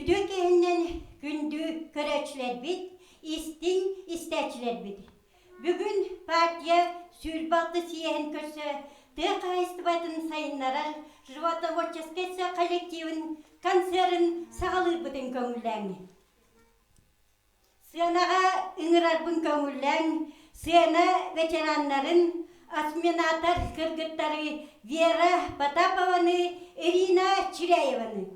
Күтү кеннен күндү көрөчүлөр бит, истин истечилер бит. Бүгүн партия сүлбалты сиен көрсө, ты кайыстыбатын сайыннара животноводческая коллективин концерн сағалы бұтын көңілләң. Сыянага ыңырарбын көңілләң, сыяна ветераннарын, осминатор кыргыттары Вера Потапованы, Ирина Чиряеваны.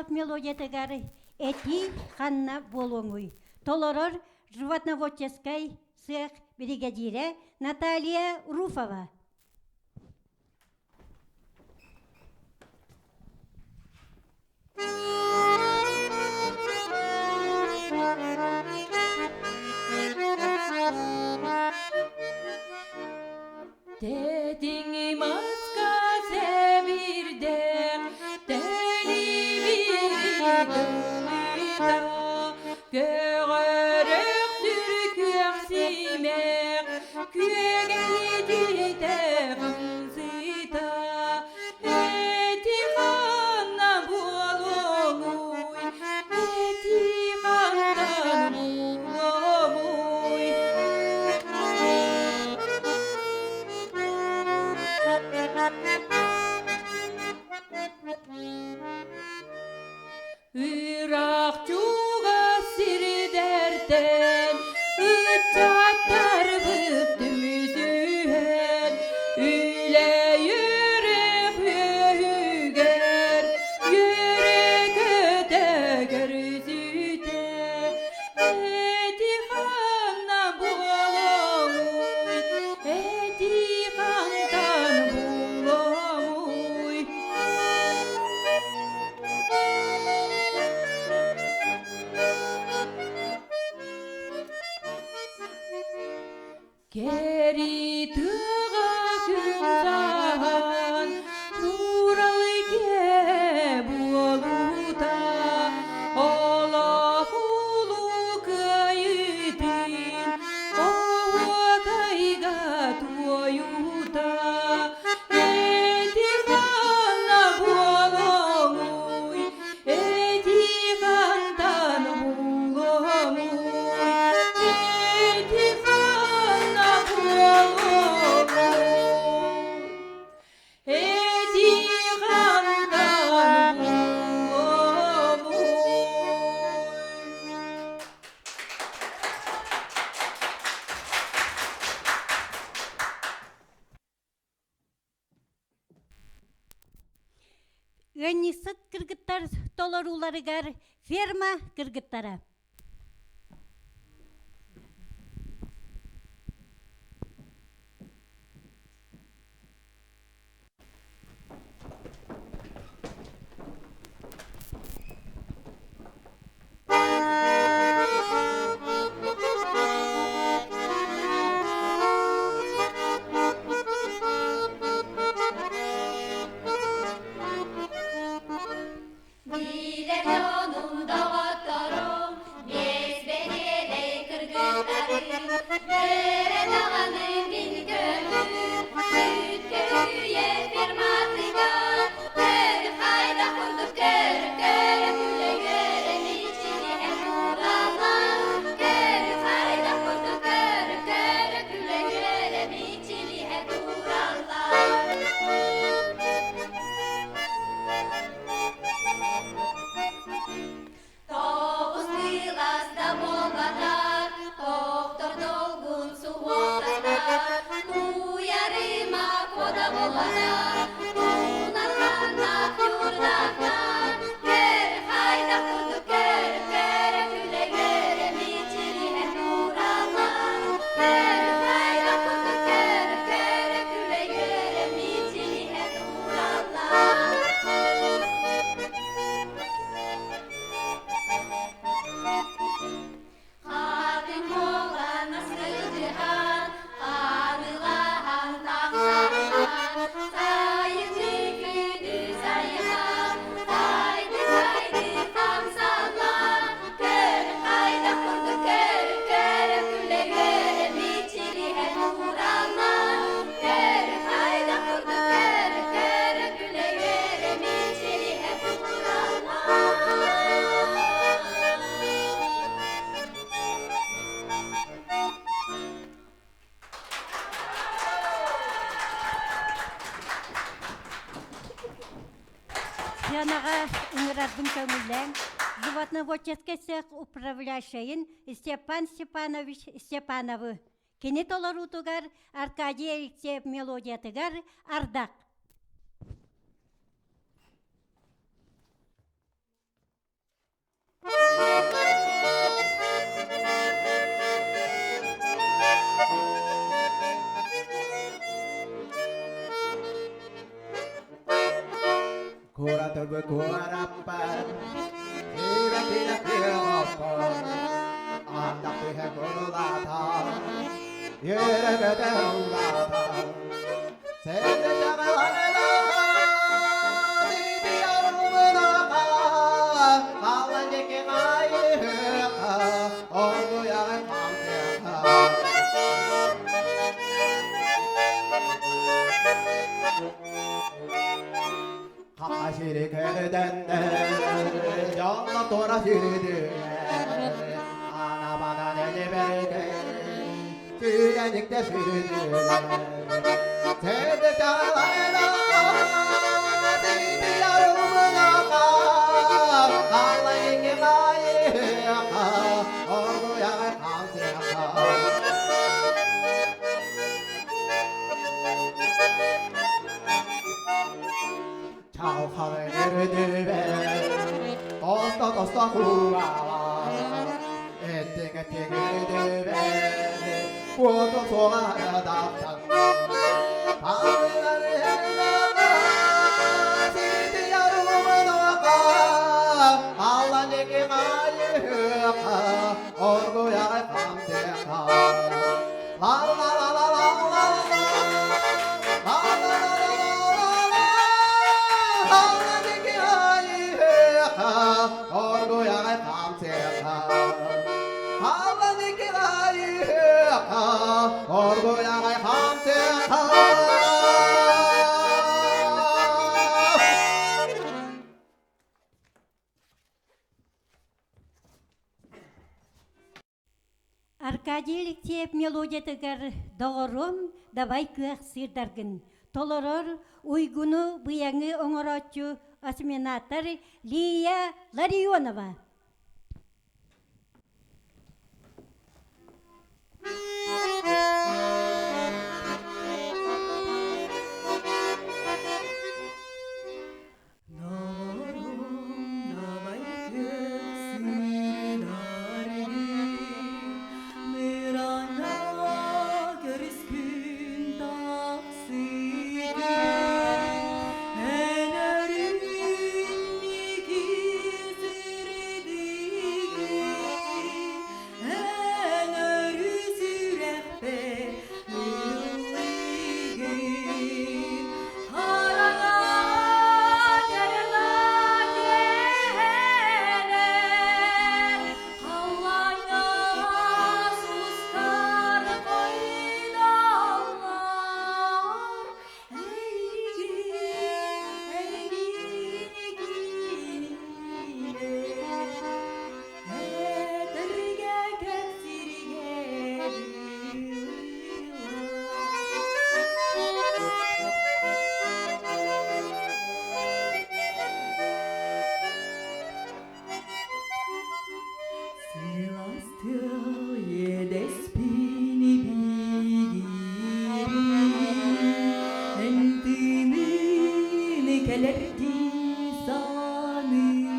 Мелодиятагары эти ханна болоңуй. Толорор животноводческой цех бригадира Наталья Руфова. гыннисыт кыргыттар толоруларыгар ферма кыргыттара. Жаңаға ыңырардың көңілен животноводческий цех управляющийін Степан Степанович Степановы. Кенет олар утугар Аркадий Алексеев мелодиятыгар ардақ. Cura turbo cura pan, iba kina kira pan, anda pihe kurulata, yere bete ulata, sende jama anela, didi arumana, awan jeke ngai, ongo ya kamte. Kaşiri kırdenler, canla tora sürdüler. Ana bana ne verdi, sürelikte sürdüler. Sevdi canlarına, dindi yarımına kal. Allah'ın kımayı, orduya kalsın. Çalkanı nerede dosta dosta huvala ettin ettin nerede kuoto soğana daptan Tanrıları evlana sildi yarımın oka Allah ne kımayı orguya kamdeka la la la la la la la la la orgoya kamseka Allah'ın kirayı orgoya kamseka Аркадий Алексеев мелодиятыгар доғырым давай күйәк сырдаргын. Толорор уйгуну бұяңы оңырачу осминатор Лия Ларионова. Астые деспини бигири Энтини келерди саныды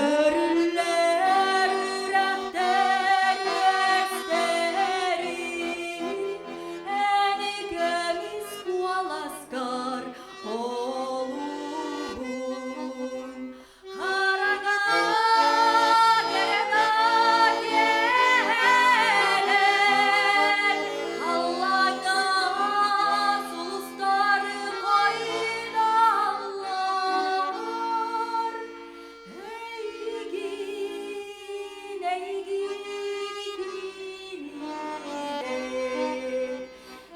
Örüller ürəklər əstəri Əni gömiz kualaskar olubun Haraga gerega geler Allah'a sulusları koyunarlar Eygin, eygin,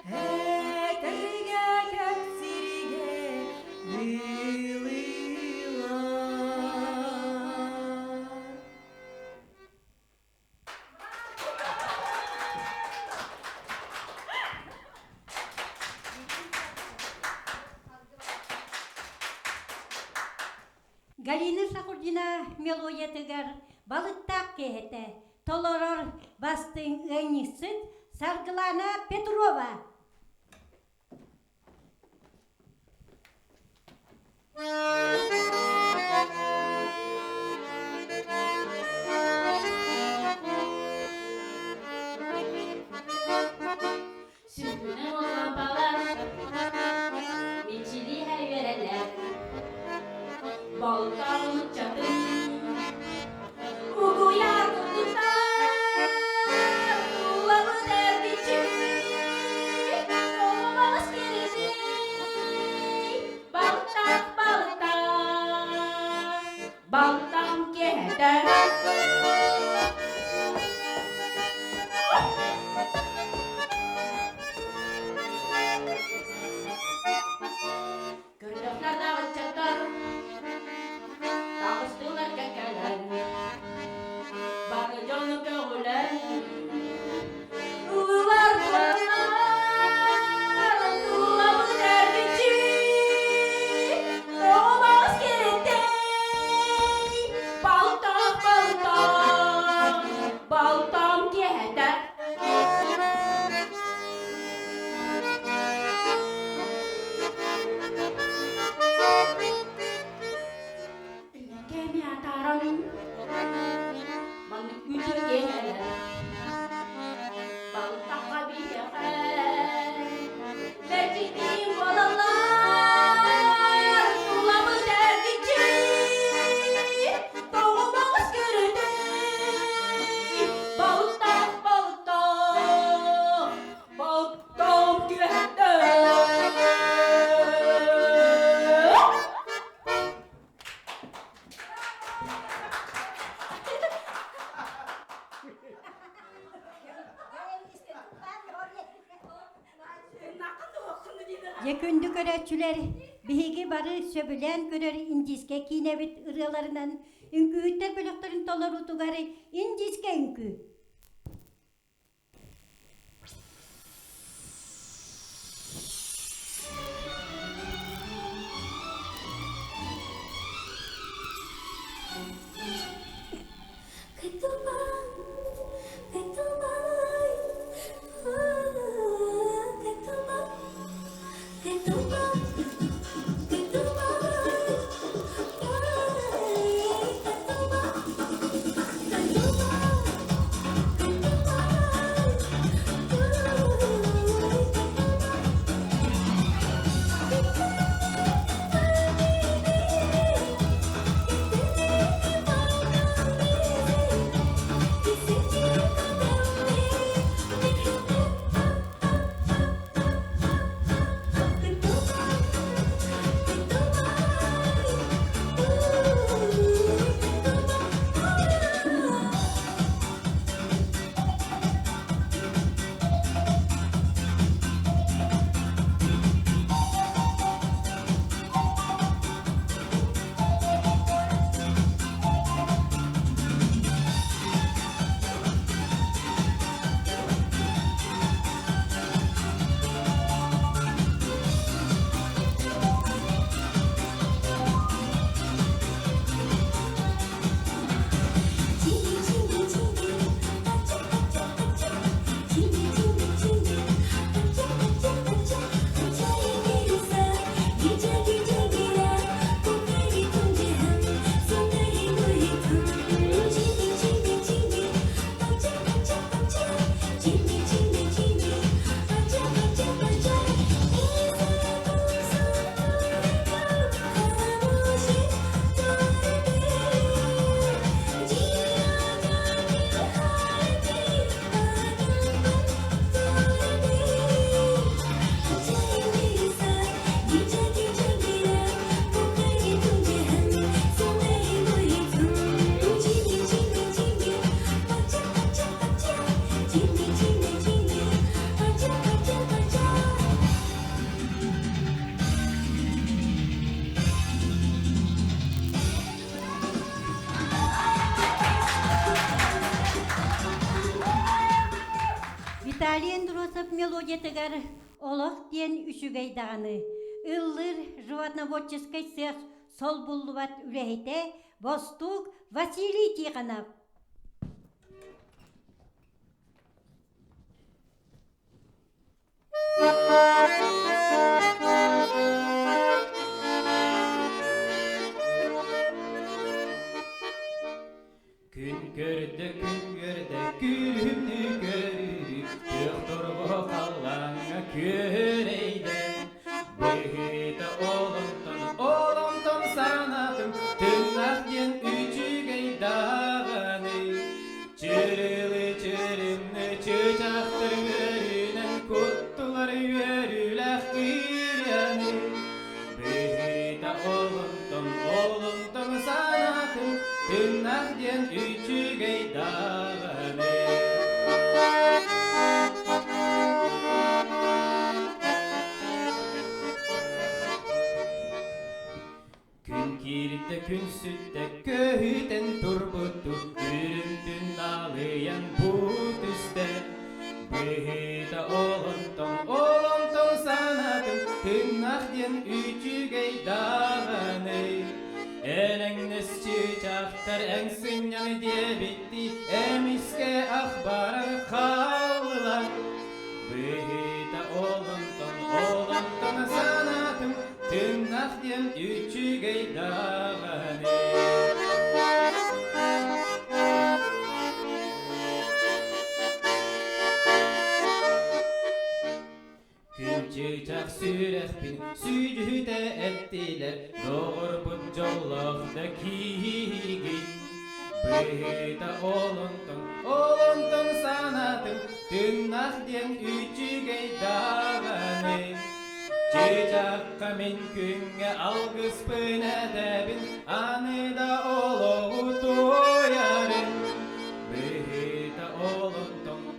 eterge kepsirge lililar Галина Шахурдина мелодиятыгар балыттак кехете. Толорор бастың өйнісіт Саргылана Петрова. Sümbüne olan balar, biçili her yöreler. Balıklarını çatın, uyguya tutar. Ulamı derdici, olmaz gerisi. Balıktan, balıktan, balıktan keder. Gördükler dağı çakar, takıştılar kekeler. Bari canı köğüler, ulular bulanlar, ulamı derdici, doğmaz gerekten. Baltam, baltam, baltam keder. Kemi ataran manuk gücür gelir balta kabi yakar mercimeğin balalar ulamı derdici doğmaz görüldü baltam baltam baltam gelir Yekündü körətçülər bihigi barı söbülen körər inciske kiinebit ırılarından ünkühütter bölüklerin tolaru tugarı inciske ünkü. сап мелодиятыгар олох диен үчүгейдаганы. Ыллыр животноводческий цех сол буллубат үлэхите Востук Василий Тихонов. Күн көрді, күнімді көріп, Доқтырғы қалғанға көрейді. Бүйті олымтын санатым, Түн ақтен үчігей дағаны. Чүрілі чүрімні чөчақтыр өрінен, Күттілер өріләқ үйрені. Бүйті олымтын санатым, Түн ақтен үчігей дағаны. Күн кирді, күн сүтті, көйтен тұрбұтты, Үрімтін алыян бұт үсті. Бүйті олымтын санатым, Түн ақтен үчігей дағаны. Элеңнес чычақтар әңсіңнен дебетті, Әміске ақбарын қалылар. Бүйті олымтын санатым, Түн ақтен үчігей дағаны. Күн чычақ сүрәқпен сүйдіде әттілер, Doğur bu jolloqda kiyigin. Bүйті олымтын санатым, Түн ақтен үчігей дағаны. Чычаққа мен күнге алғыспын әдәбін, Аныда олығы тоярын. Бүйті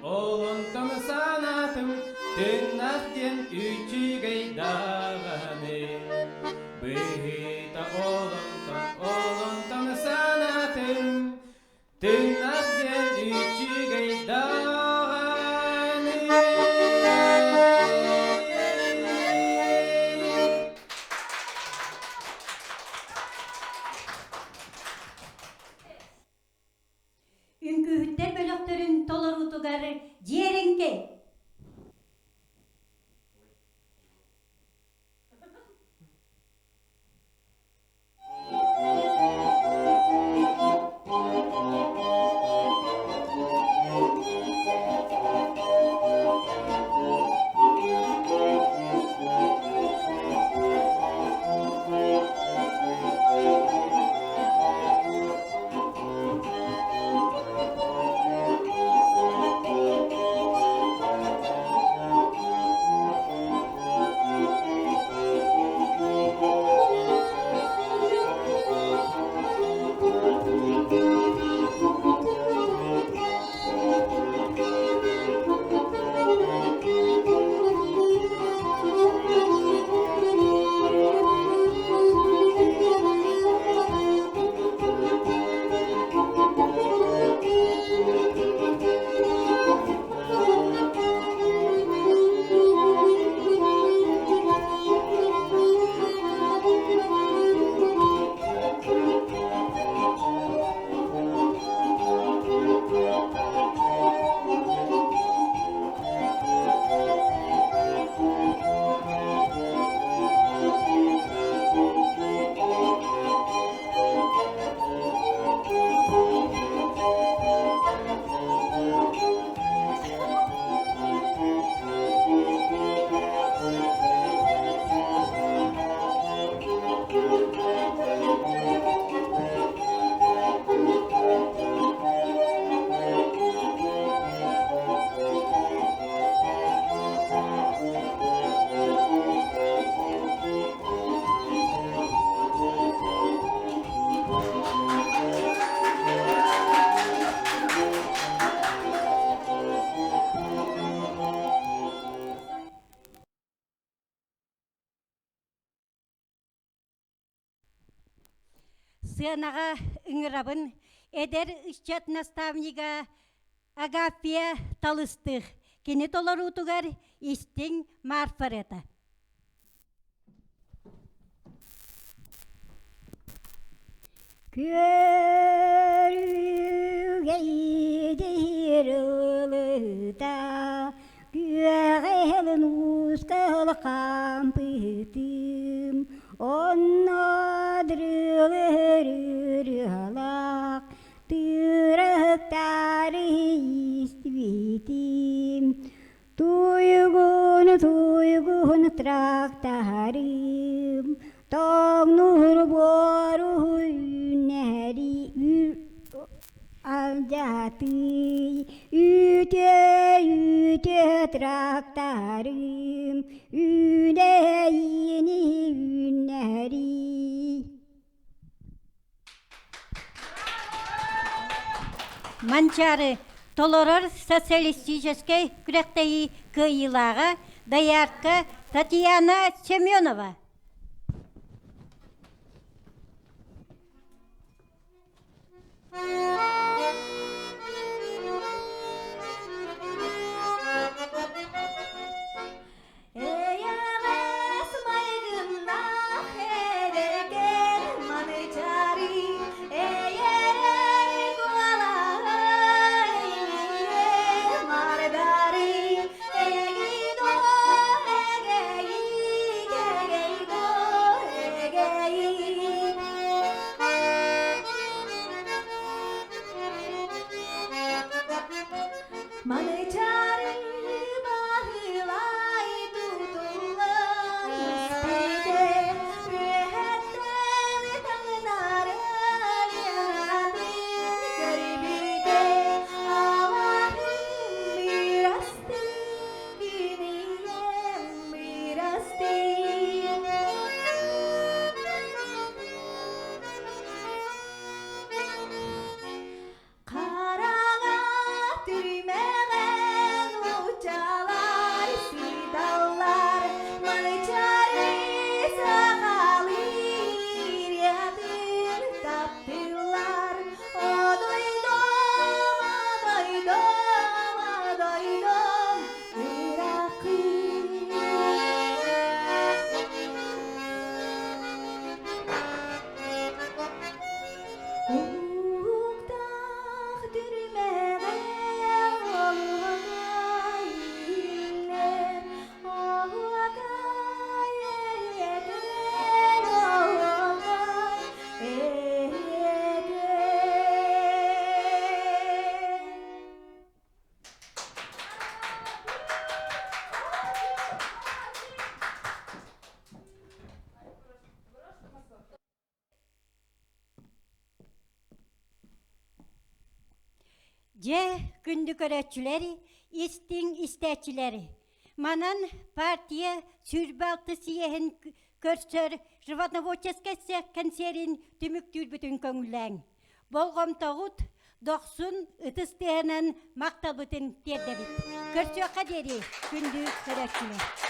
олымтын санатым, Түн ақтен үчігей дағаны. Бүйті олымтын санатым, Түн ақтен үчігей дағаны. Үңкүһүттер бөлөктөрүн толорутугары диеринке. Сыанаға ыңырабын, эдер ысчат наставнига Агафья талыстых. кини толорутугар истиң марфарета. Körügeydir ılıda, güğelin uskal kampıtım, onadırılır halak, tırıktarı istvitim, tuygun traktarım, Tognur boru neri aljatı üte traktarım üneyini üneri. Манчары толорор социалистической күрәктәй кыйлага даярка Татьяна Семенова. Же күнді көрәтчілері, истің істәтчілері. Манан партия сүрбалты сиехін көрсөр животноводческесі консерин түміктүр бүтін көңіләң. Болғым тоғыт, доқсын ұтыстығынан мақтал бүтін тердебіт. Көрсөқа дері күнді көрәтчілер.